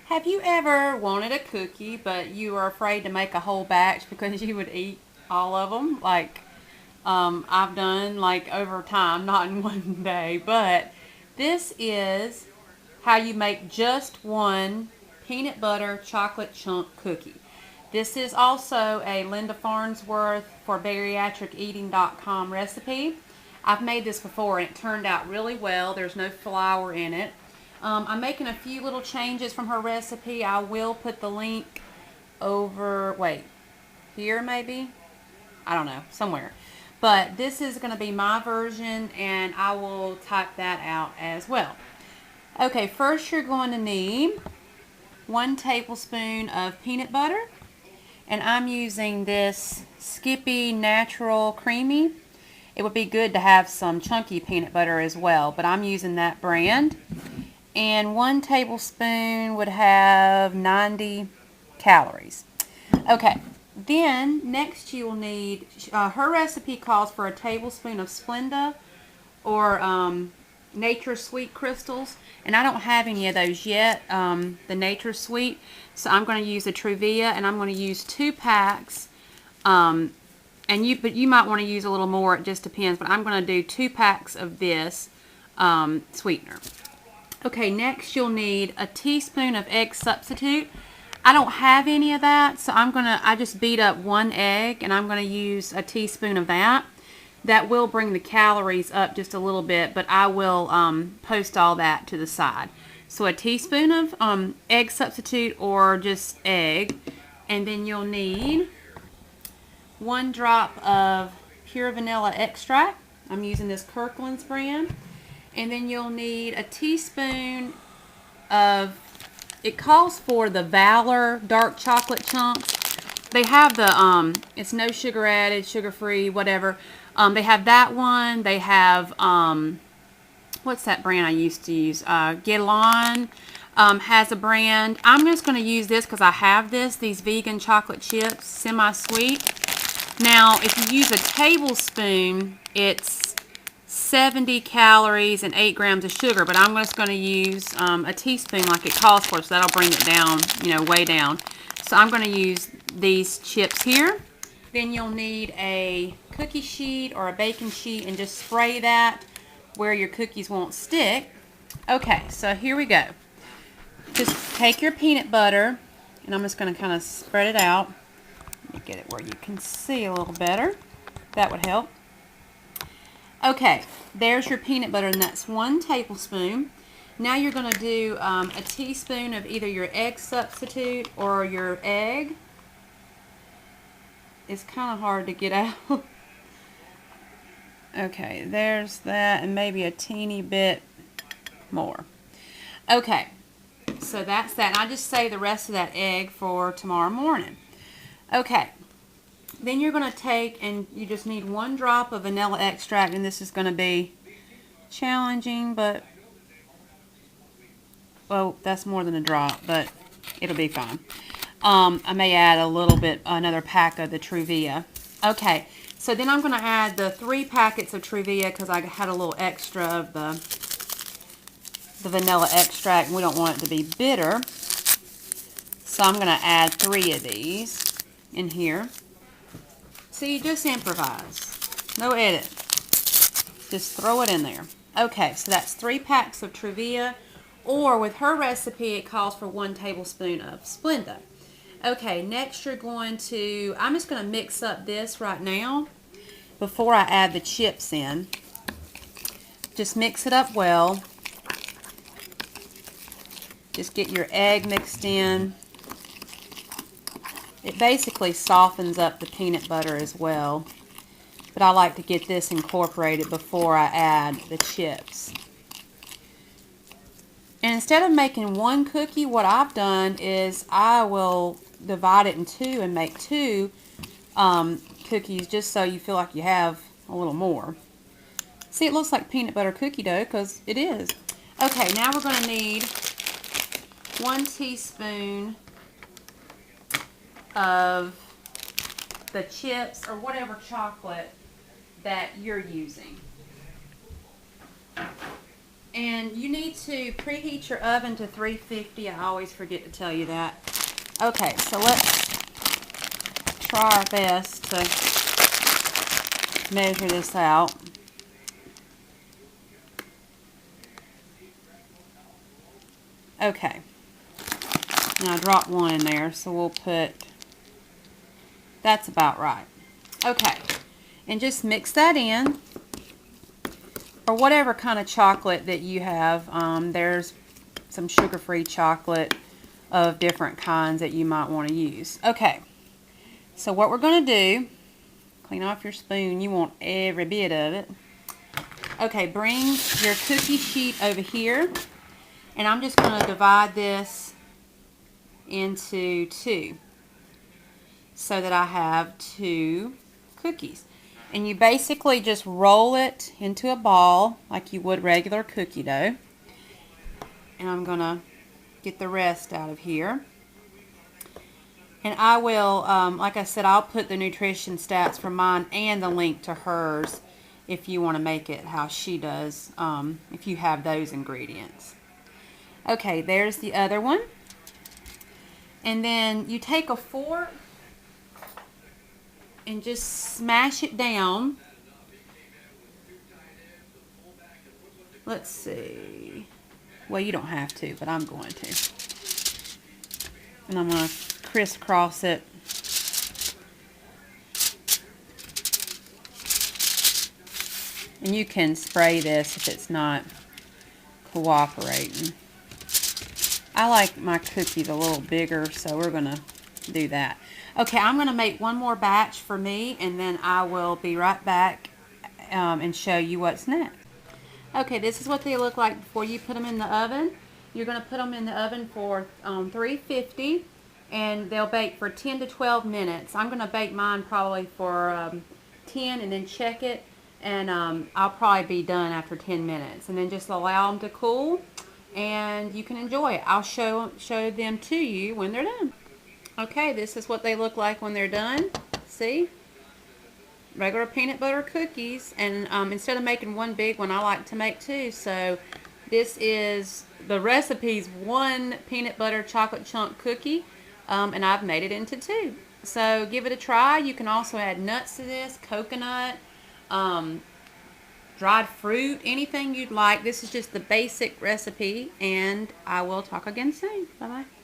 Have you ever wanted a cookie, but you were afraid to make a whole batch because you would eat all of them? Like I've done like over time, not in one day, but this is how you make just one peanut butter chocolate chunk cookie. This is also a Linda Farnsworth for bariatriceating.com recipe. I've made this before and it turned out really well. There's no flour in it. I'm making a few little changes from her recipe. I will put the link over, wait, here maybe? I don't know, somewhere. But this is going to be my version and I will type that out as well. Okay, first you're going to need 1 tablespoon of peanut butter. And I'm using this Skippy Natural Creamy. It would be good to have some chunky peanut butter as well, but I'm using that brand. And 1 tablespoon would have 90 calories. Okay, then next you will need, her recipe calls for a tablespoon of Splenda or Nature Sweet crystals, and I don't have any of those yet, the Nature Sweet, so I'm going to use the Truvia, and I'm going to use 2 packs, but you might want to use a little more, it just depends, but I'm going to do 2 packs of this sweetener. Okay, next you'll need a teaspoon of egg substitute. I don't have any of that, so I just beat up 1 egg, and I'm going to use a teaspoon of that. That will bring the calories up just a little bit, but I will post all that to the side. So a teaspoon of egg substitute or just egg, and then you'll need 1 drop of pure vanilla extract. I'm using this Kirkland's brand. And then you'll need a teaspoon of, it calls for the Valor dark chocolate chunks. They have the, it's no sugar added, sugar free, whatever. They have that one. They have, what's that brand I used to use? Guerlain has a brand. I'm just going to use this because I have these vegan chocolate chips, semi-sweet. Now, if you use a tablespoon, it's 70 calories and 8 grams of sugar, but I'm just going to use a teaspoon like it calls for, so that'll bring it down, way down. So I'm going to use these chips here. Then you'll need a cookie sheet or a baking sheet and just spray that where your cookies won't stick. Okay, so here we go. Just take your peanut butter, and I'm just going to kind of spread it out. Let me get it where you can see a little better. That would help. Okay, there's your peanut butter, and that's 1 tablespoon. Now you're going to do a teaspoon of either your egg substitute or your egg. It's kind of hard to get out. Okay, there's that, and maybe a teeny bit more. Okay, so that's that. And I just save the rest of that egg for tomorrow morning. Okay. Then you're going to take, and you just need 1 drop of vanilla extract, and this is going to be challenging, but, well, that's more than a drop, but it'll be fine. I may add a little bit, another pack of the Truvia. Okay, so then I'm going to add the 3 packets of Truvia because I had a little extra of the vanilla extract, and we don't want it to be bitter. So I'm going to add 3 of these in here. See, just improvise. No edit. Just throw it in there. Okay, so that's 3 packs of Truvia, or with her recipe, it calls for 1 tablespoon of Splenda. Okay, next you're going to, I'm just going to mix up this right now before I add the chips in. Just mix it up well. Just get your egg mixed in. It basically softens up the peanut butter as well, but I like to get this incorporated before I add the chips. And instead of making 1 cookie, what I've done is I will divide it in 2 and make 2 cookies just so you feel like you have a little more. See, it looks like peanut butter cookie dough because it is. Okay, now we're going to need 1 teaspoon of the chips or whatever chocolate that you're using. And you need to preheat your oven to 350. I always forget to tell you that. Okay, so let's try our best to measure this out. Okay. And I dropped one in there, so we'll put, that's about right. Okay. And just mix that in. Or whatever kind of chocolate that you have. There's some sugar-free chocolate of different kinds that you might want to use. Okay. So what we're going to do, clean off your spoon. You want every bit of it. Okay, bring your cookie sheet over here. And I'm just going to divide this into two so that I have two cookies. And you basically just roll it into a ball like you would regular cookie dough. And I'm going to get the rest out of here. And I will, like I said, I'll put the nutrition stats for mine and the link to hers if you want to make it how she does, if you have those ingredients. Okay, there's the other one. And then you take a fork and just smash it down. Let's see. Well, you don't have to, but I'm going to. And I'm going to crisscross it. And you can spray this if it's not cooperating. I like my cookies a little bigger, so we're going to do that. Okay, I'm going to make one more batch for me, and then I will be right back and show you what's next. Okay, this is what they look like before you put them in the oven. You're going to put them in the oven for 350, and they'll bake for 10 to 12 minutes. I'm going to bake mine probably for 10 and then check it, and I'll probably be done after 10 minutes. And then just allow them to cool, and you can enjoy it. I'll show them to you when they're done. Okay, this is what they look like when they're done. See? Regular peanut butter cookies, and instead of making one big one, I like to make two. So this is the recipe's one peanut butter chocolate chunk cookie, and I've made it into two. So give it a try. You can also add nuts to this, coconut, dried fruit, anything you'd like. This is just the basic recipe, and I will talk again soon. Bye-bye.